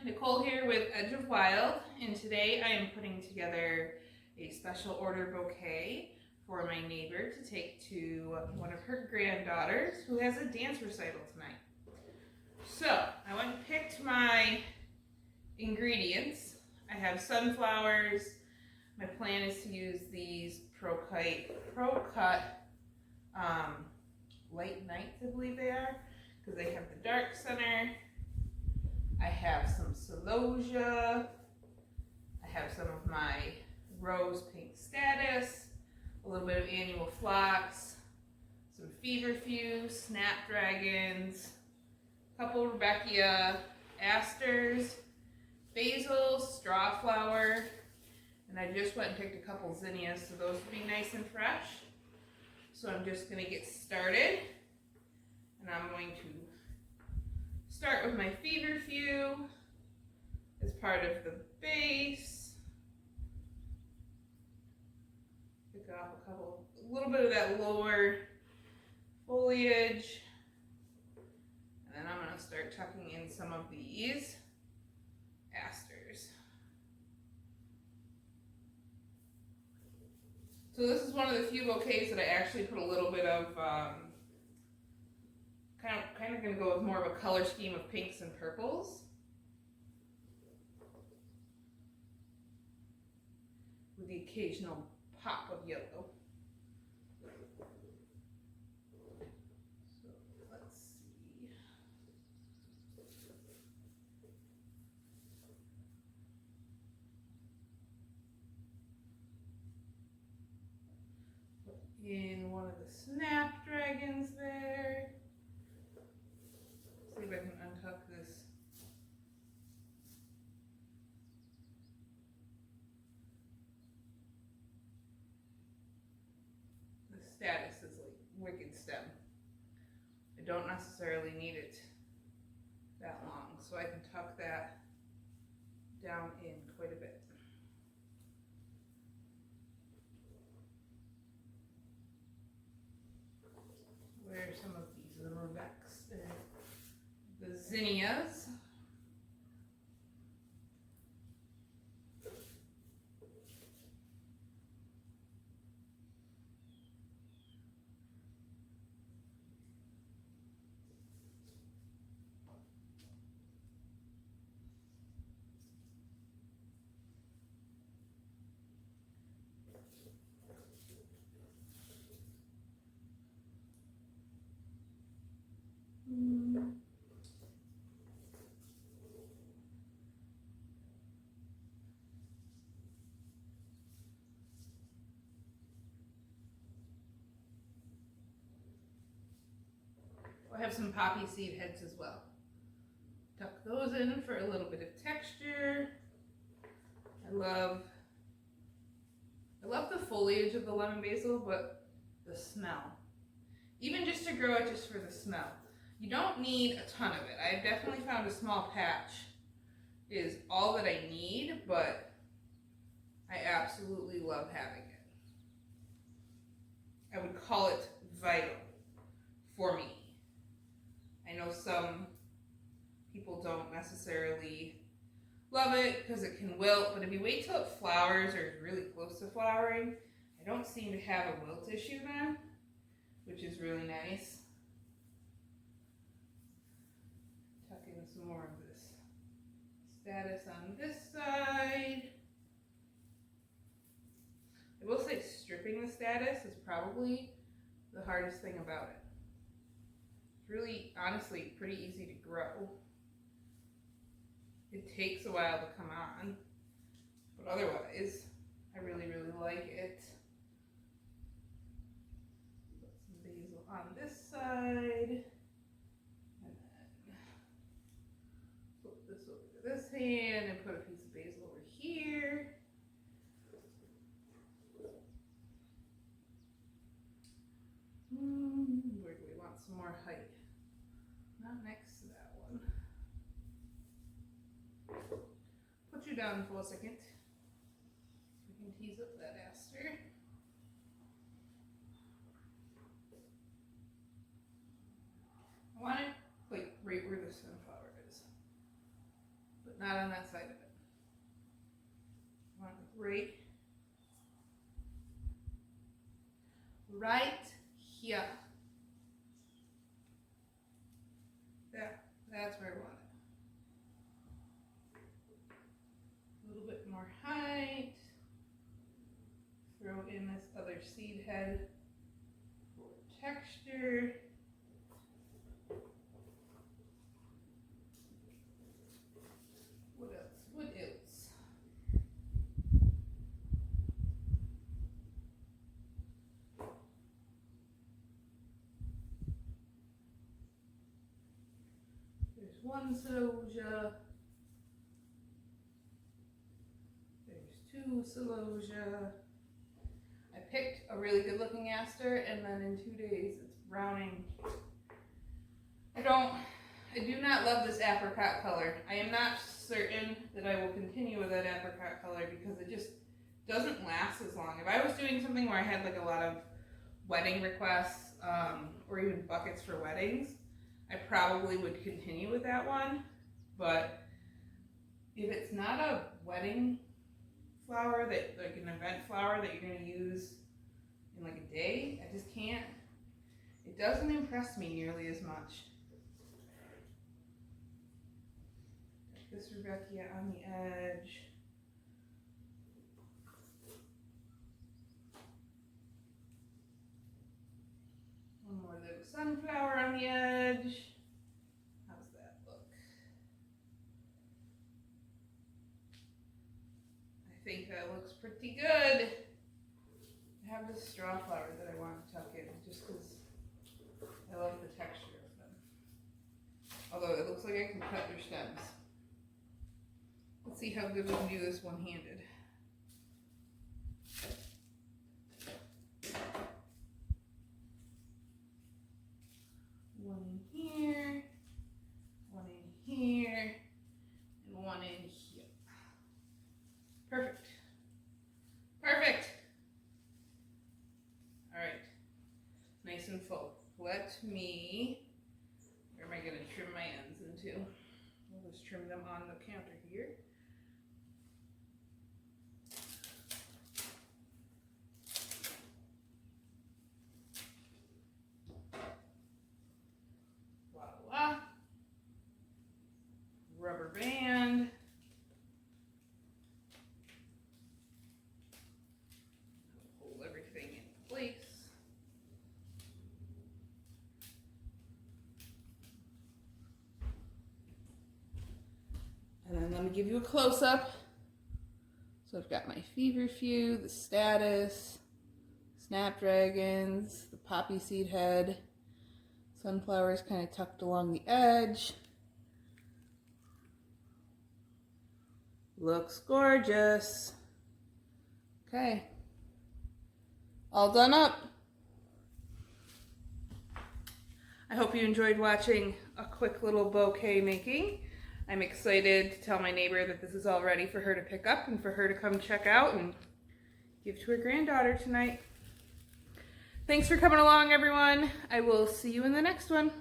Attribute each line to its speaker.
Speaker 1: Nicole here with Edge of Wild, and today I am putting together a special order bouquet for my neighbor to take to one of her granddaughters who has a dance recital tonight. So I went and picked my ingredients. I have sunflowers. My plan is to use these Pro Cut Light Nights, I believe they are, because they have the dark center. I have some celosia. I have some of my rose pink status, a little bit of annual phlox, some feverfew, snapdragons, a couple Rebecca asters, basil, straw flower, and I just went and picked a couple zinnias, so those would be nice and fresh. So I'm just going to get started, and I'm going to start with my feverfew as part of the base. Pick off a little bit of that lower foliage, and then I'm going to start tucking in some of these asters. So this is one of the few bouquets that I actually put a little bit of kind of going to go with more of a color scheme of pinks and purples, with the occasional pop of yellow. So let's see. Put in one of the snapdragons there. See if I can untuck this. The status is like wicked stem. I don't necessarily need it that long, so I can tuck that down in quite a bit. Where are some of these? The Rebecca's there. The zinnias. I have some poppy seed heads as well. Tuck those in for a little bit of texture. I love the foliage of the lemon basil, but the smell. Even just to grow it just for the smell. You don't need a ton of it. I've definitely found a small patch is all that I need, but I absolutely love having it. I would call it vital for me. I know some people don't necessarily love it because it can wilt, but if you wait till it flowers or is really close to flowering, I don't seem to have a wilt issue then, which is really nice. Tuck in some more of this status on this side. I will say stripping the status is probably the hardest thing about it. Really, honestly, pretty easy to grow. It takes a while to come on, but otherwise, I really, really like it. Put some basil on this side, and then flip this over to this hand and put a piece of basil over here. Where do we want some more height? Not next to that one. Put you down for a second. We can tease up that aster. I want it like right where the sunflower is. But not on that side of it. I want it right here. There, that's where I want it. A little bit more height. Throw in this other seed head for texture. What else? What else? There's one celosia. There's two celosia. I picked a really good looking aster, and then in 2 days it's browning. I do not love this apricot color. I am not certain that I will continue with that apricot color because it just doesn't last as long. If I was doing something where I had like a lot of wedding requests or even buckets for weddings, I probably would continue with that one. But if it's not a wedding flower, that like an event flower that you're going to use in like a day, I just can't. It doesn't impress me nearly as much. This Rebecca on the edge. One more little sunflower on the edge. How's that look? I think that looks pretty good. I have this straw flower that I want to tuck in just because I love the texture of them. Although it looks like I can cut their stems. Let's see how good we can do this one-handed. One in here, one in here, and one in here. Perfect. Perfect. All right. Nice and full. Let me, where am I going to trim my ends into? We'll just trim them on the counter here. Voila. Rubber band. Hold everything in place. And then let me give you a close-up. So I've got my feverfew, the status, snapdragons, the poppy seed head, sunflowers kind of tucked along the edge. Looks gorgeous. Okay. All done up. I hope you enjoyed watching a quick little bouquet making. I'm excited to tell my neighbor that this is all ready for her to pick up and for her to come check out and give to her granddaughter tonight. Thanks for coming along, everyone. I will see you in the next one.